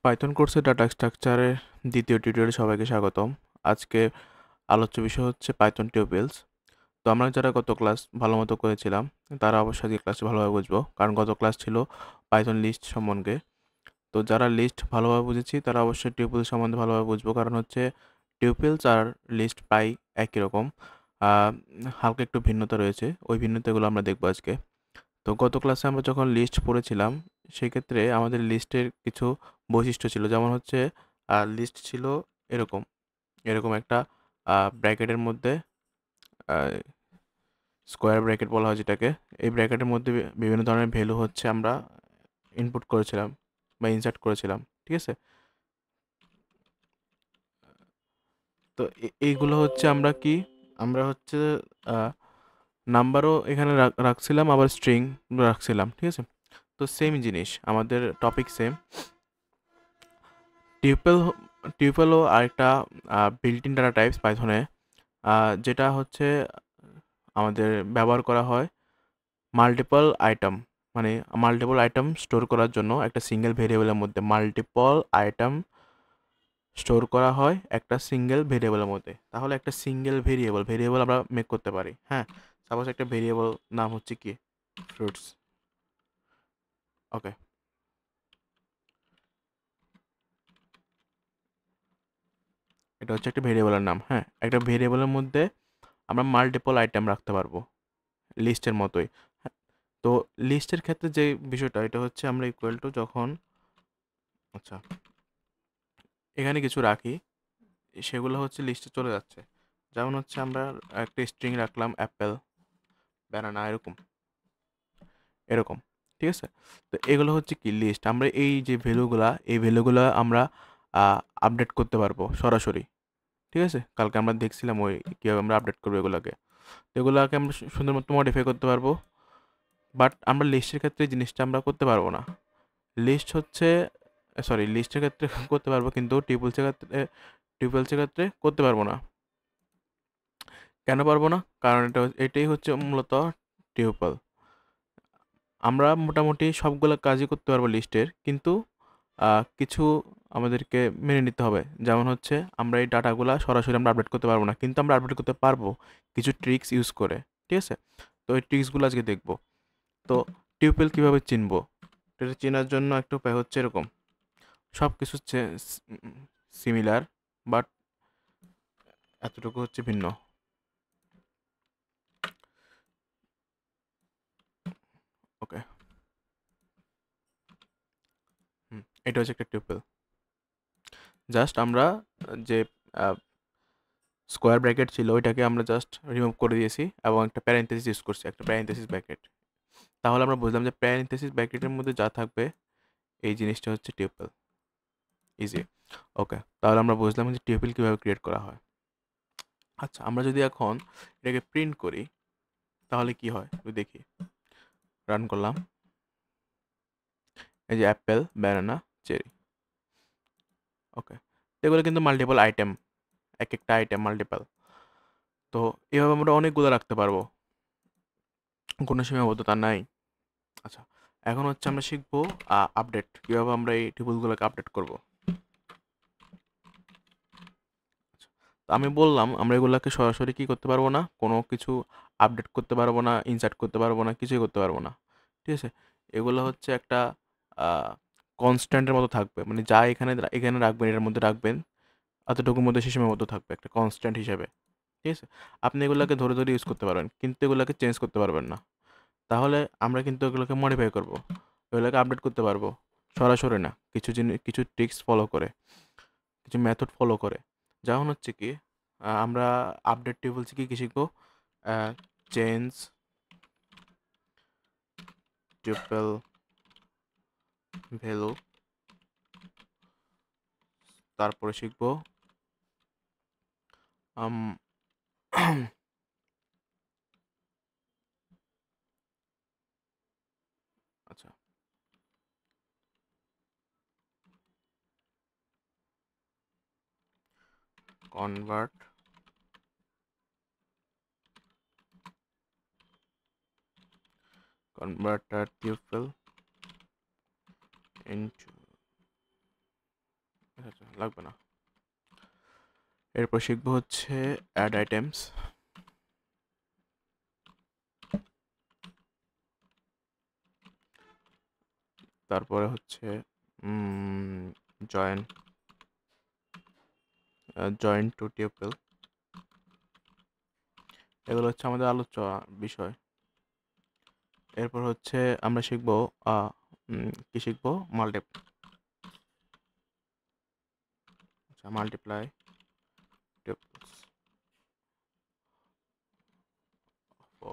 Python কোর্সে data স্ট্রাকচারের দ্বিতীয় টিউটোরিয়ালে সবাইকে স্বাগতম। আজকে আলোচ্য বিষয় হচ্ছে পাইথন টিউপেলস। তো আমরা যারা গত ক্লাস ভালো মতো করেছিলাম তারা অবশ্যই আজকে ক্লাসটি ভালোভাবে বুঝবো, কারণ গত ক্লাস ছিল পাইথন লিস্ট সম্বন্ধে। তো যারা লিস্ট ভালোভাবে বুঝেছি তারা অবশ্যই টিউপেল সম্বন্ধে ভালোভাবে বুঝবো, কারণ হচ্ছে টিউপেলস আর লিস্ট প্রায় একই রকম। আহ, হালকা একটু ভিন্নতা রয়েছে, ওই ভিন্নতাগুলো আমরা দেখবো আজকে। তো গত ক্লাসে আমরা যখন লিস্ট পড়েছিলাম সেক্ষেত্রে আমাদের লিস্টের কিছু বৈশিষ্ট্য ছিল, যেমন হচ্ছে লিস্ট ছিল এরকম এরকম একটা ব্র্যাকেটের মধ্যে, স্কোয়ার ব্র্যাকেট বলা হয় যেটাকে। এই ব্র্যাকেটের মধ্যে বিভিন্ন ধরনের ভ্যালু হচ্ছে আমরা ইনপুট করেছিলাম বা ইনসার্ট করেছিলাম, ঠিক আছে? তো এইগুলো হচ্ছে আমরা হচ্ছে নাম্বারও এখানে রাখছিলাম, আবার স্ট্রিং রাখছিলাম, ঠিক আছে? তো সেম জিনিস, আমাদের টপিক সেম। টিউপেল টিউপেলও আরেকটা বিল্ট ইন ডাটা টাইপস পাইথনে, যেটা হচ্ছে আমাদের ব্যবহার করা হয় মাল্টিপল আইটেম, মানে মাল্টিপল আইটেম স্টোর করার জন্য। একটা সিঙ্গেল ভেরিয়েবলের মধ্যে মাল্টিপল আইটেম স্টোর করা হয় একটা সিঙ্গেল ভেরিয়েবলের মধ্যে। তাহলে একটা সিঙ্গেল ভেরিয়েবল আমরা মেক করতে পারি। হ্যাঁ, সাপোজ একটা ভেরিয়েবল নাম হচ্ছে কি, ফ্রুটস। ওকে, এটা হচ্ছে একটা ভেরিয়েবলের নাম। হ্যাঁ, একটা ভেরিয়েবলের মধ্যে আমরা মাল্টিপল আইটেম রাখতে পারবো, লিস্টের মতোই। হ্যাঁ, তো লিস্টের ক্ষেত্রে যে বিষয়টা, এটা হচ্ছে আমরা ইকুয়াল টু যখন, আচ্ছা, এখানে কিছু রাখি সেগুলো হচ্ছে লিস্টে চলে যাচ্ছে। যেমন হচ্ছে আমরা একটা স্ট্রিং রাখলাম অ্যাপেল, ব্যানানা, এরকম এরকম, ঠিক আছে? তো এগুলো হচ্ছে কি লিস্ট। আমরা এই ভ্যালুগুলা আমরা আপডেট করতে পারবো সরাসরি, ঠিক আছে? কালকে আমরা দেখছিলাম ওই কীভাবে আমরা আপডেট করবো এগুলাকে। তো এগুলাকে আমরা সুন্দর মতো মডিফাই করতে পারবো। বাট আমরা লিস্টের ক্ষেত্রে এই জিনিসটা আমরা করতে পারবো না। লিস্ট হচ্ছে, সরি, লিস্টের ক্ষেত্রে করতে পারবো কিন্তু টিউপেলসের ক্ষেত্রে করতে পারবো না। কেন পারবো না? কারণ এটাই হচ্ছে মূলত টিউপল। আমরা মোটামুটি সবগুলো কাজই করতে পারবো লিস্টের, কিন্তু কিছু আমাদেরকে মেনে নিতে হবে। যেমন হচ্ছে আমরা এই ডাটাগুলা সরাসরি আমরা আপডেট করতে পারবো না, কিন্তু আমরা আপডেট করতে পারবো কিছু ট্রিক্স ইউজ করে, ঠিক আছে? তো এই ট্রিক্সগুলো আজকে দেখবো। তো টিউপেল কীভাবে চিনবো, এটা চেনার জন্য একটা উপায় হচ্ছে এরকম। সব কিছু সিমিলার, বাট এতটুকু হচ্ছে ভিন্ন। ওকে, এটা হচ্ছে একটা টিউপেল। জাস্ট আমরা যে স্কোয়ার ব্র্যাকেট ছিল ওইটাকে আমরা জাস্ট রিমুভ করে দিয়েছি এবং একটা প্যারেন্থেসিস ইউজ করছি, একটা প্যারেন্থেসিস ব্র্যাকেট। তাহলে আমরা বুঝলাম যে প্যারেন্থেসিস ব্র্যাকেটের মধ্যে যা থাকবে এই জিনিসটা হচ্ছে টিউপেল। ইজি। ওকে, তাহলে আমরা বুঝলাম যে টিউপেল কীভাবে ক্রিয়েট করা হয়। আচ্ছা, আমরা যদি এখন এটাকে প্রিন্ট করি তাহলে কি হয় একটু দেখি। রান করলাম, এই যে অ্যাপেল, ব্যানানা, চেরি। ওকে, এগুলো কিন্তু মাল্টিপল আইটেম, এক একটা আইটেম মাল্টিপল। তো এভাবে আমরা অনেকগুলো রাখতে পারবো, কোনো সীমাবদ্ধতা নাই। আচ্ছা, এখন হচ্ছে আমরা শিখবো আপডেট, কীভাবে আমরা এই টিউপলগুলোকে আপডেট করব। তো আমি বললাম আমরা এগুলোকে সরাসরি কি করতে পারবো না, কোনো কিছু আপডেট করতে পারবো না, ইনসার্ট করতে পারবো না, কিছুই করতে পারবো না, ঠিক আছে? এগুলো হচ্ছে একটা কনস্ট্যান্টের মতো থাকবে, মানে যা এখানে এখানে রাখবেন, এটার মধ্যে রাখবেন, এতটুকুর মধ্যে সে সীমাবদ্ধ থাকবে একটা কনস্ট্যান্ট হিসেবে, ঠিক আছে? আপনি এগুলোকে ধরে ধরে ইউজ করতে পারবেন, কিন্তু এগুলোকে চেঞ্জ করতে পারবেন না। তাহলে আমরা কিন্তু এগুলোকে মডিফাই করব, এগুলোকে আপডেট করতে পারবো সরাসরি না, কিছু জিনিস, কিছু ট্রিক্স ফলো করে, কিছু মেথড ফলো করে। যেমন হচ্ছে কি, আমরা আপডেট টেবিলস কি কি শিখবো, চেঞ্জ টিউপল ভ্যালু, তারপরে শিখবো আচ্ছা, কনভার্ট a tuple into লাগবে না। এরপর শিখবো হচ্ছে অ্যাড আইটেমস, তারপরে হচ্ছে জয়েন জয়েন টু টিউপল। এগুলো হচ্ছে আমাদের আলোচ্য বিষয়। এরপর হচ্ছে আমরা শিখবো কি শিখবো, মাল্টিপ্লাই টিউপলস। ও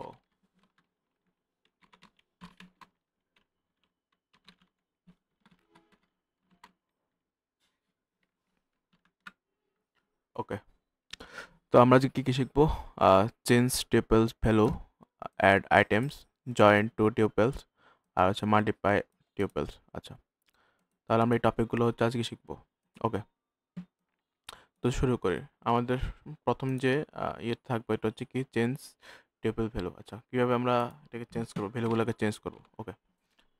ওকে, তো আমরা যে কি শিখবো, change tuples value, add items, join two tuples, আর হচ্ছে মাল্টিপ্লাই টিউপলস। আচ্ছা, তাহলে আমরা এই টপিকগুলো হচ্ছে আজকে শিখবো। ওকে, তো শুরু করি। আমাদের প্রথম যে ইয়ে থাকবে এটা হচ্ছে কি, চেঞ্জ টেবিল ভ্যালু। আচ্ছা, কীভাবে আমরা এটাকে চেঞ্জ করবো, ভ্যালুগুলোকে চেঞ্জ করবো। ওকে,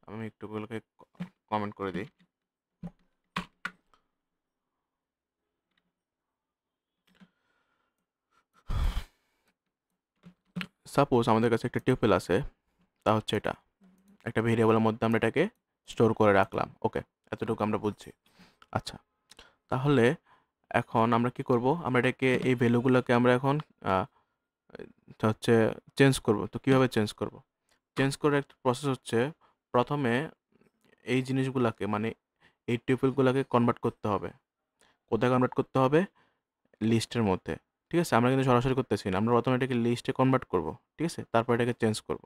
আমি একটুগুলোকে কমেন্ট করে দিই। সাপোজ আমাদের কাছে একটা টিউপেল আছে, তা হচ্ছে এটা একটা ভেরিয়েবলের মধ্যে আমরা এটাকে স্টোর করে রাখলাম। ওকে, এতটুকু আমরা বুঝছি। আচ্ছা, তাহলে এখন আমরা কি করব, আমরা এটাকে এই ভ্যালুগুলোকে আমরা এখন হচ্ছে চেঞ্জ করব। তো কীভাবে চেঞ্জ করব? চেঞ্জ করার একটা প্রসেস হচ্ছে, প্রথমে এই জিনিসগুলাকে মানে এই টিউপলগুলোকে কনভার্ট করতে হবে। কোথায় কনভার্ট করতে হবে? লিস্টের মধ্যে। ঠিক আছে, আমরা কিন্তু সরাসরি করতেছি না, আমরা প্রথমে এটাকে লিস্টে কনভার্ট করব। ঠিক আছে, তারপর এটাকে চেঞ্জ করব।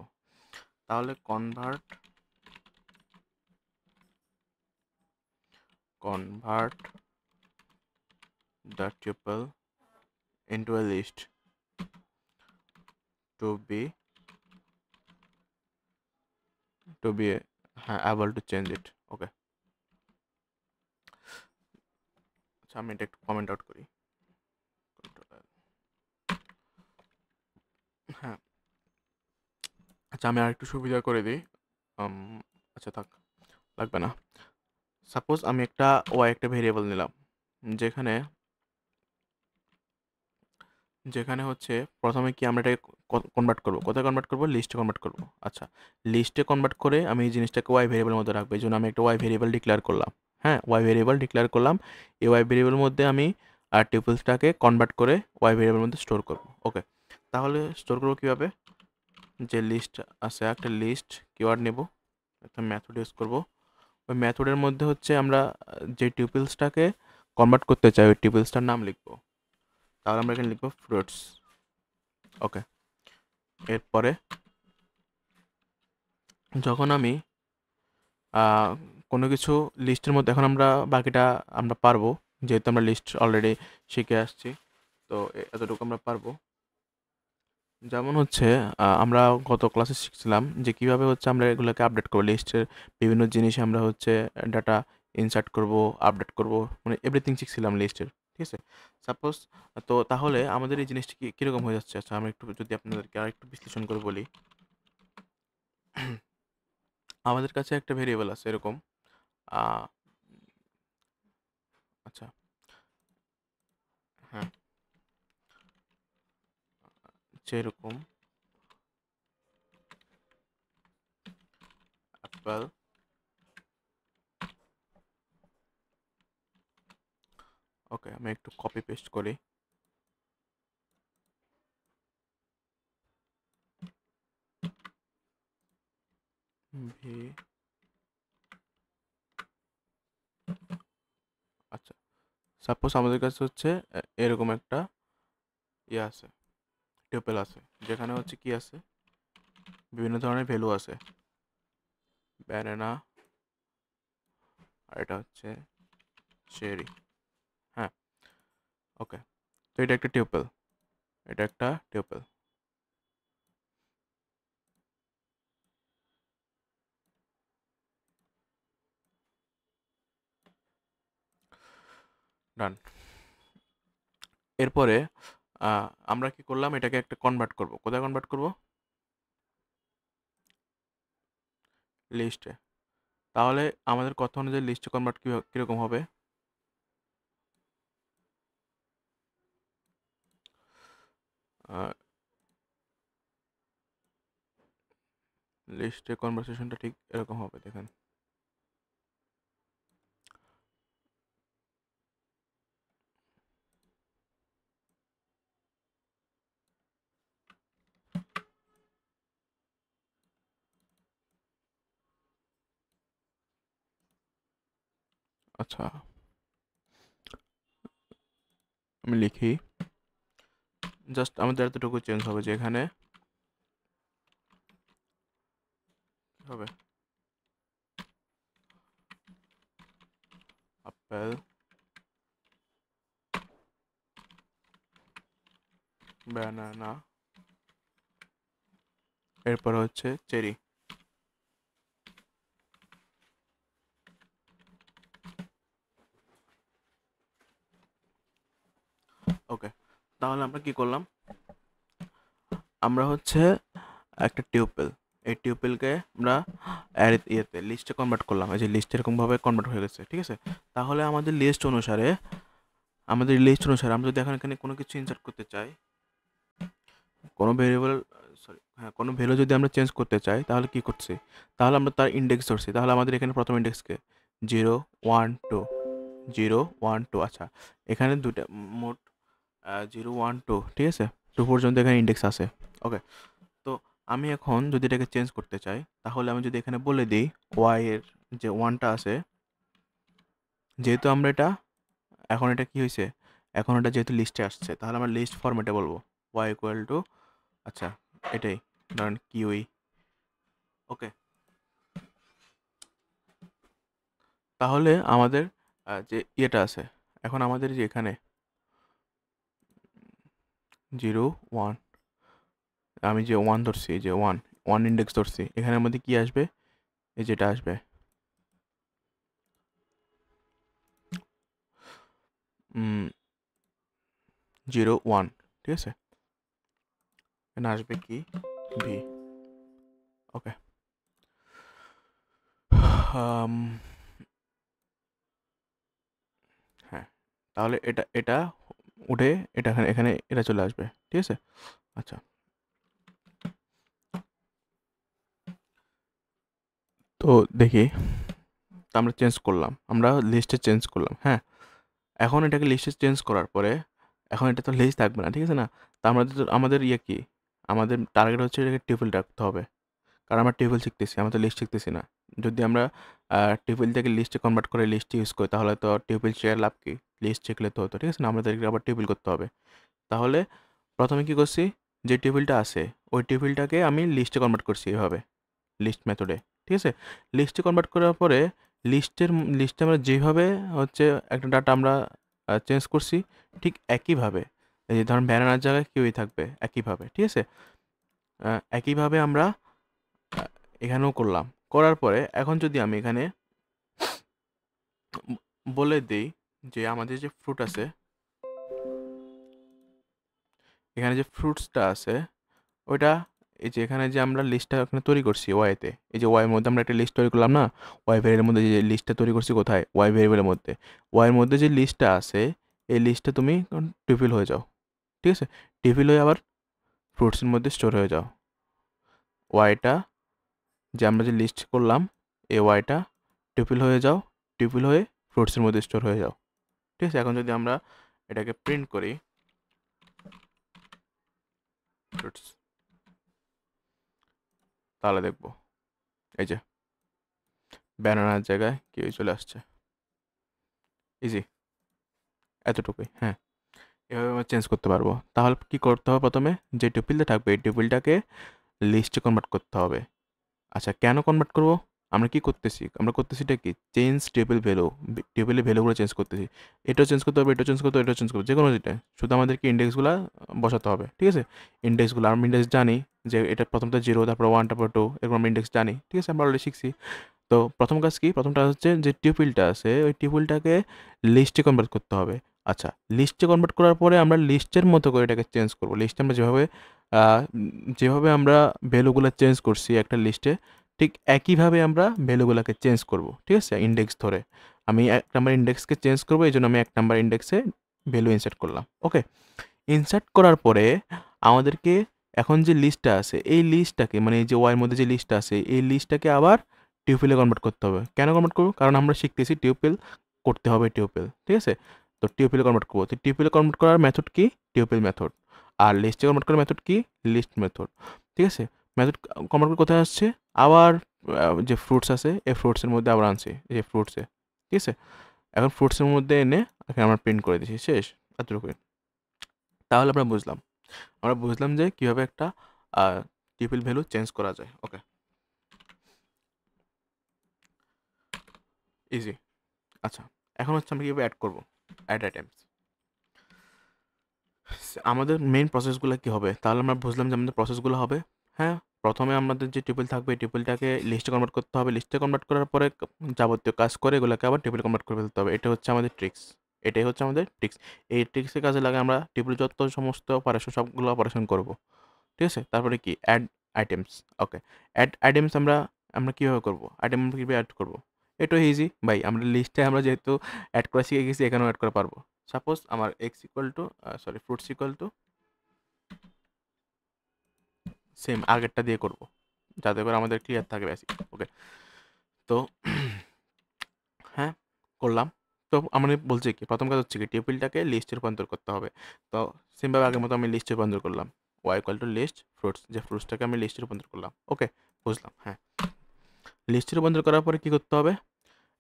তাহলে convert the tuple into a list to be হ্যাঁ able to change it. Okay, আচ্ছা আমি এটা একটু কমেন্ট আউট করি। হ্যাঁ, আচ্ছা আমি আর একটু সুবিধা করে দিই। আচ্ছা থাক, লাগবে না। সাপোজ আমি একটা ভেরিয়েবল নিলাম, যেখানে যেখানে হচ্ছে প্রথমে কি আমরা এটাকে কনভার্ট করব, কোথায় কনভার্ট করব? লিস্টে কনভার্ট করব। আচ্ছা, লিস্টে কনভার্ট করে আমি এই জিনিসটাকে ওয়াই ভেরিয়েবলের মধ্যে রাখবো। এই জন্য আমি একটা ওয়াই ভেরিয়েবল ডিক্লেয়ার করলাম। হ্যাঁ, ওয়াই ভেরিয়েবল ডিক্লেয়ার করলাম। এই ওয়াই ভেরিয়েবলের মধ্যে আমি টিউপলসটাকে কনভার্ট করে ওয়াই ভেরিয়েবলের মধ্যে স্টোর করব। ওকে, তাহলে স্টোর করবো কীভাবে? যে লিস্ট আছে, একটা লিস্ট কিওয়ার্ড নেব, একটা মেথড ইউজ করব। ওই মেথডের মধ্যে হচ্ছে আমরা যে টিউপলসটাকে কনভার্ট করতে চাই ওই টিউপলসটার নাম লিখবো। তাহলে আমরা এখানে লিখবো ফ্রুটস। ওকে, এরপরে যখন আমি কোনো কিছু লিস্টের মধ্যে, এখন আমরা বাকিটা আমরা পারবো, যেহেতু আমরা লিস্ট অলরেডি শিখে আসছি, তো এতটুকু আমরা পারবো। যেমন হচ্ছে আমরা গত ক্লাসে শিখছিলাম যে কীভাবে হচ্ছে আমরা এগুলোকে আপডেট করবো, লিস্টের বিভিন্ন জিনিস আমরা হচ্ছে ডাটা ইনসার্ট করব, আপডেট করব, মানে এভরিথিং শিখছিলাম লিস্টের। ঠিক আছে, সাপোজ, তো তাহলে আমাদের এই জিনিসটা কীরকম হয়ে যাচ্ছে? আচ্ছা আমি একটু যদি আপনাদেরকে আর একটু বিশ্লেষণ করে বলি। আমাদের কাছে একটা ভেরিয়েবল আছে এরকম, আহ, আচ্ছা, হ্যাঁ, যেরকম অ্যাপল, ওকে আমি একটু কপি পেস্ট করি। ভি, আচ্ছা, সাপোজ আমাদের কাছে হচ্ছে এরকম একটা ইয়ে আছে, টিউপল আছে, যেখানে হচ্ছে কি আছে, বিভিন্ন ধরনের ভ্যালু আছে, ব্যানানা, আর এটা হচ্ছে চেরি। হ্যাঁ, ওকে, তো এটা একটা টিউপল, এটা একটা টিউপল। ডান। এরপরে আমরা কি করলাম, এটাকে একটা কনভার্ট করব। কোথায় কনভার্ট করব? লিস্টে। তাহলে আমাদের কথা অনুযায়ী লিস্টে কনভার্ট কীরকম হবে? লিস্টের কনভারসেশনটা ঠিক এরকম হবে, দেখেন। আচ্ছা, আমি লিখি, জাস্ট আমাদের এতটুকু চেঞ্জ হবে যে এখানে হবে আপেল, ব্যানানা, এরপর হচ্ছে চেরি। ওকে, তাহলে আমরা কি করলাম, আমরা হচ্ছে একটা টিউপেল, এই টিউপেলকে আমরা ইয়েতে লিস্টে কনভার্ট করলাম। এই যে লিস্ট এরকমভাবে কনভার্ট হয়ে গেছে, ঠিক আছে। তাহলে আমাদের লিস্ট অনুসারে আমরা যদি এখন এখানে কোনো কিছু ইনসার্ট করতে চাই, কোনো ভেরিয়েবল, কোনো ভ্যালু যদি আমরা চেঞ্জ করতে চাই, তাহলে কি করছি, তাহলে আমরা তার ইন্ডেক্স ধরছি। তাহলে আমাদের এখানে প্রথম ইন্ডেক্সকে 0 1 2, 0 1 2। আচ্ছা, এখানে দুটা মোট 0 1 2, ঠিক আছে, 2 পর্যন্ত এখানে ইন্ডেক্স আছে। ওকে, তো আমি এখন যদি এটাকে চেঞ্জ করতে চাই, তাহলে আমি যদি এখানে বলে দিই ওয়াই এর যে 1টা আছে, যেহেতু আমরা এটা এখন এটা কি হয়েছে, এখন এটা যেহেতু লিস্টে আসছে, তাহলে আমরা লিস্ট ফরম্যাটে বলবো ওয়াই ইকুয়াল টু, আচ্ছা এটাই ধরেন কিউই। ওকে, তাহলে আমাদের যে ইয়েটা আছে, এখন আমাদের যে এখানে 0 1, আমি যে 1 ধরছি, যে 1 ইন্ডেক্স ধরছি, এখানের মধ্যে কি আসবে, এই যেটা আসবে 0 1, ঠিক আছে, এখানে আসবে কি ভি। ওকে, হ্যাঁ, তাহলে এটা এটা উঠে এটা এখানে এখানে এটা চলে আসবে, ঠিক আছে। আচ্ছা, তো দেখি, তো আমরা চেঞ্জ করলাম, আমরা লিস্টে চেঞ্জ করলাম, হ্যাঁ। এখন এটাকে লিস্টে চেঞ্জ করার পরে এখন এটা তো লিস্ট থাকবে না, ঠিক আছে না। তো আমাদের ইয়ে কি, আমাদের টার্গেট হচ্ছে এটাকে টেবিল রাখতে হবে, কারণ আমরা টেবিল শিখতেছি, আমরা তো লিস্ট শিখতেছি না। যদি আমরা টেবিল থেকে লিস্টে কনভার্ট করে লিস্ট ইউজ করি, তাহলে তো টেবিল শেয়ার লাভ কি, লিস্ট শিখলে তো হতো, ঠিক আছে না। আমাদেরকে আবার টেবিল করতে হবে। তাহলে প্রথমে কি করছি, যে টেবিলটা আছে ওই টেবিলটাকে আমি লিস্টে কনভার্ট করছি এভাবে, লিস্ট মেথডে, ঠিক আছে। লিস্টে কনভার্ট করার পরে লিস্টে আমরা যেভাবে হচ্ছে একটা ডাটা আমরা চেঞ্জ করছি, ঠিক একইভাবে এই যে ধরুন ব্যানানার জায়গায় কিউই থাকবে একইভাবে, ঠিক আছে। একইভাবে আমরা এখানেও করলাম, করার পরে এখন যদি আমি এখানে বলে দিই যে আমাদের যে ফ্রুট আছে, এখানে যে ফ্রুটসটা আছে ওইটা, এই যে এখানে যে আমরা লিস্টটা এখানে তৈরি করছি ওয়াইতে, এই যে ওয়াইয়ের মধ্যে আমরা একটা লিস্ট তৈরি করলাম না, ওয়াই ভেরিয়েবলের মধ্যে যে লিস্টটা তৈরি করছি কোথায়, ওয়াই ভেরিয়েবলের মধ্যে, ওয়াইয়ের মধ্যে যে লিস্টটা আছে এই লিস্টটা তুমি টিফিল হয়ে যাও, ঠিক আছে। টিফিল হয়ে আবার ফ্রুটসের মধ্যে স্টোর হয়ে যাও। ওয়াইটা যে আমরা যে লিস্ট করলাম, এই ওয়াইটা টিফিল হয়ে যাও, টিফিল হয়ে ফ্রুটসের মধ্যে স্টোর হয়ে যাও, ঠিক আছে। এখন যদি আমরা এটাকে প্রিন্ট করি ফ্রুটস, তাহলে দেখবো এই যে ব্যানানার জায়গায় কি চলে আসছে, ইজি, এতটুকুই, হ্যাঁ। এভাবে আমরা চেঞ্জ করতে পারবো। তাহলে কি করতে হবে, প্রথমে যে টেবিলটা থাকবে এই টেবিলটাকে লিস্টে কনভার্ট করতে হবে। আচ্ছা, কেন কনভার্ট করব, আমরা কি করতেছি, আমরা করতেছি এটা কি, চেঞ্জ টেবিল ভ্যালু, টেবিলের ভ্যালুগুলো চেঞ্জ করতেছি। এটাও চেঞ্জ করতে হবে, এটাও চেঞ্জ করতে হবে, এটাও চেঞ্জ করতে হবে, যে কোনো যেটা, শুধু আমাদেরকে ইন্ডেক্সগুলো বসাতে হবে, ঠিক আছে। ইন্ডেক্সগুলো আমরা ইন্ডেক্স জানি যে এটা প্রথমটা 0, তারপর 1, তারপর 2, এরকম আমরা ইন্ডেক্স জানি, ঠিক আছে, আমরা অলরেডি শিখছি। তো প্রথম কাজ কি, প্রথমটা হচ্ছে যে টিউপিলটা আছে ওই টিউপিলটাকে লিস্টে কনভার্ট করতে হবে। আচ্ছা, লিস্টে কনভার্ট করার পরে আমরা লিস্টের মতো করে এটাকে চেঞ্জ করব। লিস্টে আমরা যেভাবে আমরা ভ্যালুগুলো চেঞ্জ করছি একটা লিস্টে, ঠিক একইভাবে আমরা ভ্যালুগুলোকে চেঞ্জ করব, ঠিক আছে, ইন্ডেক্স ধরে। আমি 1 নাম্বার ইন্ডেক্সকে চেঞ্জ করব, এই জন্য আমি 1 নাম্বার ইন্ডেক্সে ভ্যালু ইনসার্ট করলাম। ওকে, ইনসার্ট করার পরে আমাদেরকে এখন যে লিস্টটা আছে এই লিস্টটাকে মানে এই যে ওয়াইয়ের মধ্যে যে লিস্টটা আছে এই লিস্টটাকে আবার টিউপেলে কনভার্ট করতে হবে। কেন কনভার্ট করবো? কারণ আমরা শিখতেছি টিউপেল করতে হবে টিউপেল, ঠিক আছে? তো টিউপেলে কনভার্ট করবো। তো টিউপেলে কনভার্ট করার মেথড কি? Tuple method. আর লিস্টে কনভার্ট করার মেথড কি? লিস্ট মেথড, ঠিক আছে? মেথড কনভার্ট করে কোথায় আসছে? আবার যে ফ্রুটস আছে এই ফ্রুটসের মধ্যে আবার আনছি, এই যে ফ্রুটসে, ঠিক আছে? এখন ফ্রুটসের মধ্যে এনে এখানে আমরা প্রিন্ট করে দিচ্ছি, শেষ এতটুকুই। তাহলে আমরা বুঝলাম যে কীভাবে একটা টিউপেল ভ্যালু চেঞ্জ করা যায়। ওকে, ইজি। আচ্ছা, এখন হচ্ছে আমরা কীভাবে অ্যাড করবো, অ্যাড আইটেমস। আমাদের মেইন প্রসেসগুলো কী হবে? তাহলে আমরা বুঝলাম যে আমাদের প্রসেসগুলো হবে, হ্যাঁ, প্রথমে আমাদের যে টিউপেল থাকবে এই টিউপেলটাকে লিস্টে কনভার্ট করতে হবে। লিস্টে কনভার্ট করার পরে যাবতীয় কাজ করে এগুলোকে আবার টিউপেলে কনভার্ট করে ফেলতে হবে। এটা হচ্ছে আমাদের ট্রিক্স, এটাই হচ্ছে আমাদের ট্রিক্স। এই ট্রিক্সের কাজে লাগে আমরা টিউপেল যত সমস্ত অপারেশন সবগুলো অপারেশন করব, ঠিক আছে? তারপরে কি অ্যাড আইটেমস। ওকে, অ্যাড আইটেমস আমরা আমরা কীভাবে করবো? আইটেম আমরা কীভাবে অ্যাড করবো? এটাও ইজি ভাই। আমরা লিস্টে আমরা যেহেতু অ্যাড করা শিখে গেছি এখানেও অ্যাড করে পারবো। সাপোজ আমার x equal to fruits equal to same আগেরটা দিয়ে করব, যাতে করে আমাদের ক্লিয়ার থাকে বেসিক। ওকে, তো হ্যাঁ, করলাম। তো আমরা বলছি কি প্রথম কাজ হচ্ছে কি টেবিলটাকে লিস্টে রূপান্তর করতে হবে। তো সেমভাবে আগের মতো আমি লিস্টে রূপান্তর করলাম, Y equal to list fruits, যে ফ্রুটসটাকে আমি লিস্টে রূপান্তর করলাম। ওকে, বুঝলাম। হ্যাঁ, লিস্টে রূপান্তর করার পরে কী করতে হবে?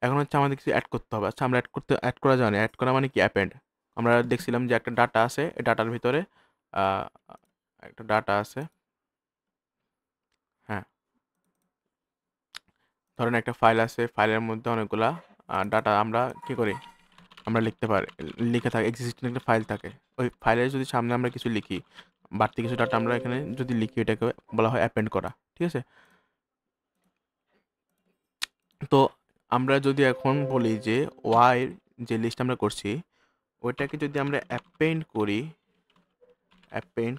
এখন হচ্ছে আমাদের কিছু অ্যাড করতে হবে। আচ্ছা, আমরা অ্যাড করা জানি। অ্যাড করা মানে কি? অ্যাপেন্ড। আমরা দেখছিলাম যে একটা ডাটা আছে, এই ডাটার ভিতরে একটা ডাটা আছে, হ্যাঁ, ধরেন একটা ফাইল আছে, ফাইলের মধ্যে অনেকগুলা ডাটা আমরা কী করি? আমরা লিখতে পারি, লিখে থাকে, এক্সিস্টিং একটা ফাইল থাকে। ওই ফাইলের যদি সামনে আমরা কিছু লিখি, বাড়তি কিছু ডাটা আমরা এখানে যদি লিখি, এটাকে বলা হয় অ্যাপেন্ড করা, ঠিক আছে? তো আমরা যদি এখন বলি যে ওয়াই যে লিস্ট আমরা করছি ওইটাকে যদি আমরা অ্যাপেন্ড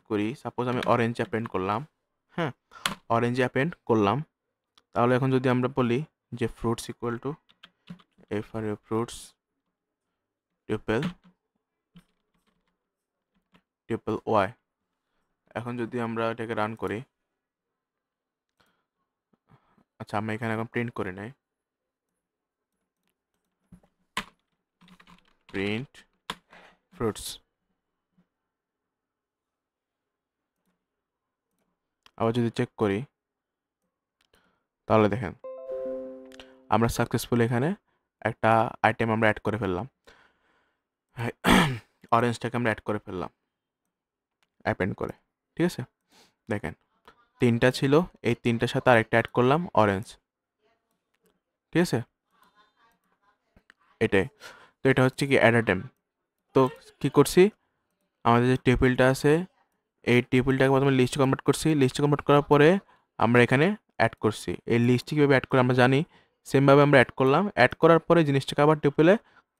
করি, সাপোজ আমি অরেঞ্জ অ্যাপেন্ড করলাম, হ্যাঁ, অরেঞ্জ অ্যাপেন্ড করলাম। তাহলে এখন যদি আমরা বলি যে fruits equal to F R fruits tuple Y, এখন যদি আমরা এটাকে রান করি, আচ্ছা আমি এখানে এখন প্রিন্ট করি নাই, প্রিন্ট ফ্রুটস, আবার যদি চেক করি তাহলে দেখেন আমরা সাকসেসফুল এখানে একটা আইটেম আমরা অ্যাড করে ফেললাম, অরেঞ্জটাকে আমরা অ্যাড করে ফেললাম অ্যাপেন্ড করে, ঠিক আছে? দেখেন তিনটা ছিল, এই তিনটার সাথে আরেকটা অ্যাড করলাম অরেঞ্জ, ঠিক আছে? এটাই তো, এটা হচ্ছে কি অ্যাড আইটেম। তো কী করছি, আমাদের যে টেবিলটা আছে এই টেবিলটাকে প্রথমে লিস্টে কনভার্ট করছি, লিস্টে কনভার্ট করার পরে আমরা এখানে অ্যাড করছি। এই লিস্টে কীভাবে অ্যাড করে আমরা জানি, সেমভাবে আমরা অ্যাড করলাম, অ্যাড করার পরে জিনিসটাকে আবার টেবিলে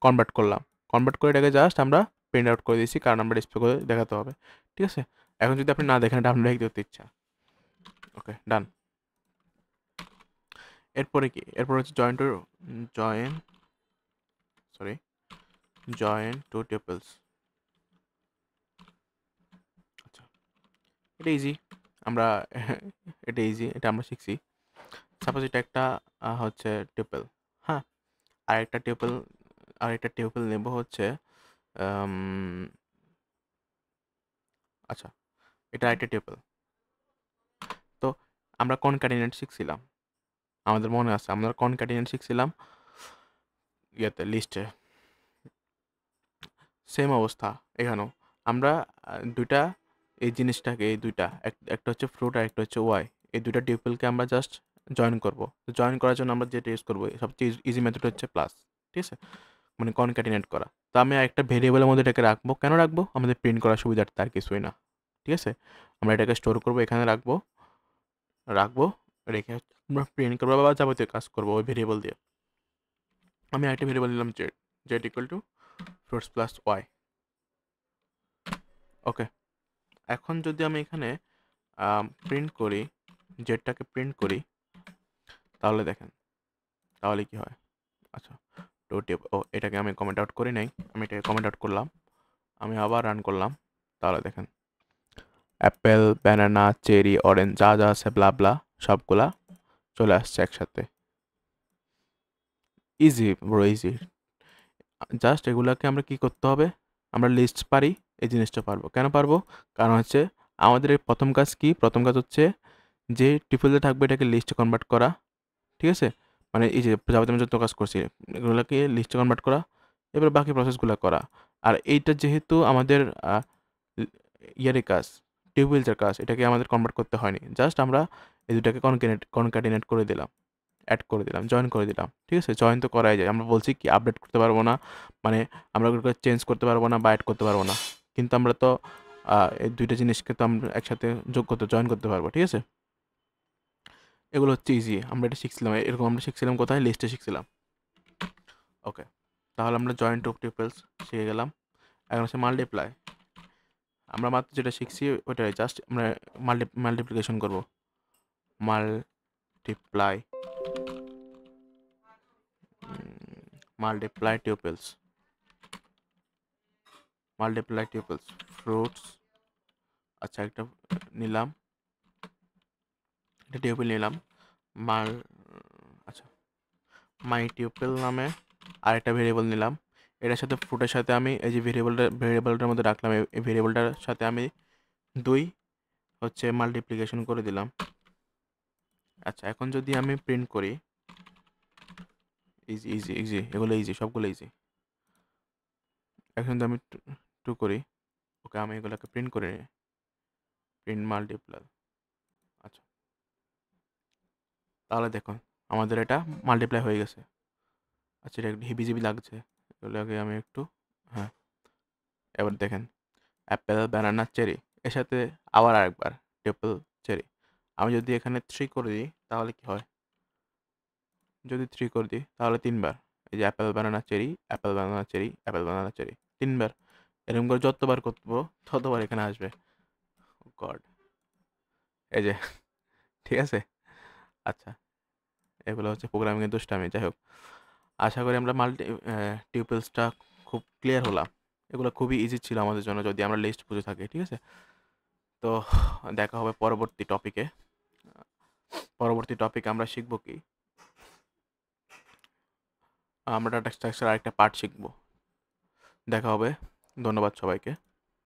কনভার্ট করলাম, কনভার্ট করে এটাকে জাস্ট আমরা প্রিন্ট আউট করে দিয়েছি, কারণ আমরা ডিসপ্লে করে দেখাতে হবে, ঠিক আছে? এখন যদি আপনি না দেখেন, এটা আপনার দেখতে ইচ্ছা। ওকে, ডান। এরপরে কি? এরপর হচ্ছে জয়েন টু টেপলস। আচ্ছা, এটা ইজি, আমরা এটা আমরা শিখছি। সাপোজ এটা একটা হচ্ছে টেপল, হ্যাঁ, আরেকটা টেপল নেব হচ্ছে আচ্ছা, এটা একটা টেপল। তো আমরা কনক্যাটিনেট শিখছিলাম, আমাদের মনে আছে আমরা কনক্যাটিনেট শিখছিলাম ইয়েতে লিস্টে, সেম অবস্থা এখানেও। আমরা দুইটা এই জিনিসটাকে, এই দুইটা একটা হচ্ছে ফ্রুট আর একটা হচ্ছে ওয়াই, এই দুইটা টিউপেলকে আমরা জাস্ট জয়েন করব। তো জয়েন করার জন্য আমরা যেটা ইউজ করবো সবচেয়ে ইজি মেথড হচ্ছে প্লাস, ঠিক আছে? মানে কনক্যাটিনেট করা। তো আমি একটা ভেরিয়েবলের মধ্যে এটাকে রাখবো, কেন রাখবো? আমাদের প্রিন্ট করার সুবিধার্থে, তার কিছুই না, ঠিক আছে? আমরা এটাকে স্টোর করবো, এখানে রাখবো, রেখে আমরা প্রিন্ট করবো বা যাবতীয় কাজ করবো ওই ভেরিয়েবল দিয়ে। আমি একটা ভেরিয়েবল নিলাম Z equal to fruits plus Y. Okay, এখন যদি আমি এখানে প্রিন্ট করি, জেডটাকে প্রিন্ট করি, তাহলে দেখেন তাহলে কি হয়। আচ্ছা, এটাকে আমি কমেন্ট আউট করি নাই, আমি এটাকে কমেন্ট আউট করলাম, আমি আবার রান করলাম, তাহলে দেখেন অ্যাপেল, ব্যানানা, চেরি, অরেঞ্জ যা যা আছে ব্লা ব্লা সবগুলা চলে আসছে একসাথে। Easy bro, easy. জাস্ট এগুলাকে আমরা কি করতে হবে, আমরা লিস্ট পারি, এই জিনিসটা পারবো। কেন পারবো? কারণ হচ্ছে আমাদের এই প্রথম কাজ কি, প্রথম কাজ হচ্ছে যে টিপলটা থাকবে এটাকে লিস্টে কনভার্ট করা, ঠিক আছে? মানে এই যে যাবতীয় আমি যত কাজ করছি এগুলোকে লিস্টে কনভার্ট করা, এবার বাকি প্রসেসগুলো করা। আর এইটা যেহেতু আমাদের ইয়ারের কাজ, টিউবওয়েলসের কাজ, এটাকে আমাদের কনভার্ট করতে হয়নি, জাস্ট আমরা এই দুটাকে কনক্যাটিনেট করে দিলাম, অ্যাড করে দিলাম, জয়েন করে দিলাম, ঠিক আছে? জয়েন তো করাই যায়। আমরা বলছি কি আপডেট করতে পারবো না, মানে আমরা ওগুলোকে চেঞ্জ করতে পারবো না বা অ্যাড করতে পারবো না, কিন্তু আমরা তো এই দুইটা জিনিসকে তো আমরা একসাথে যোগ করতে, জয়েন করতে পারবো, ঠিক আছে? এগুলো হচ্ছে ইজি, আমরা এটা শিখছিলাম, এরকম আমরা শিখছিলাম কোথায়, লিস্টে শিখছিলাম। ওকে, তাহলে আমরা জয়েন্ট অফ টিপলস শিখে গেলাম। এখন হচ্ছে মাল্টিপ্লাই। আমরা মাত্র যেটা শিখছি ওটাই, জাস্ট আমরা মাল্টিপ্লিকেশন করবো। Multiply, multiply tuples, multiply tuples fruits. আচ্ছা, একটা নিলাম, একটা টিউপেল নিলাম, মাল আচ্ছা মাই টিউপেল নামে আরেকটা ভেরিয়েবল নিলাম। এটার সাথে ফ্রুটের সাথে আমি এই যে ভেরিয়েবলটার মধ্যে রাখলাম, এই ভেরিয়েবলটার সাথে আমি 2 হচ্ছে মাল্টিপ্লিকেশন করে দিলাম। আচ্ছা, এখন যদি আমি প্রিন্ট করি, ইজি ইজি ইজি, এগুলো ইজি, সবগুলো ইজি। এখন যদি আমি 2 করি, ওকে আমি এগুলোকে প্রিন্ট করে নিই, প্রিন্ট মাল্টিপ্লাই। আচ্ছা, তাহলে দেখুন আমাদের এটা মাল্টিপ্লাই হয়ে গেছে। আচ্ছা, এটা একটু হিবিজিবি লাগছে, এগুলোকে আমি একটু, হ্যাঁ, এবার দেখেন অ্যাপেল, ব্যানানা, চেরি, এর সাথে আবার আরেকবার ট্রিপল চেরি। আমি যদি এখানে 3 করে দিই তাহলে কি হয়? যদি 3 করে দিই তাহলে 3 বার এই যে Apple, banana, cherry, Apple, banana, cherry, Apple, banana, cherry 3 বার। এরকম করে যতবার করবো ততবার এখানে আসবে। গড, এই যে ঠিক আছে। আচ্ছা, এগুলো হচ্ছে প্রোগ্রামিংয়ের দুষ্টামি। যাই হোক, আশা করি আমরা টিউপেলসটা খুব ক্লিয়ার হলাম। এগুলো খুবই ইজি ছিল আমাদের জন্য যদি আমরা লিস্ট বুঝে থাকি, ঠিক আছে? তো দেখা হবে পরবর্তী টপিকে। পরবর্তী টপিক আমরা শিখব কি, আমরা ডাটা স্ট্রাকচার আরেকটা পার্ট শিখব। দেখা হবে। ধন্যবাদ সবাইকে।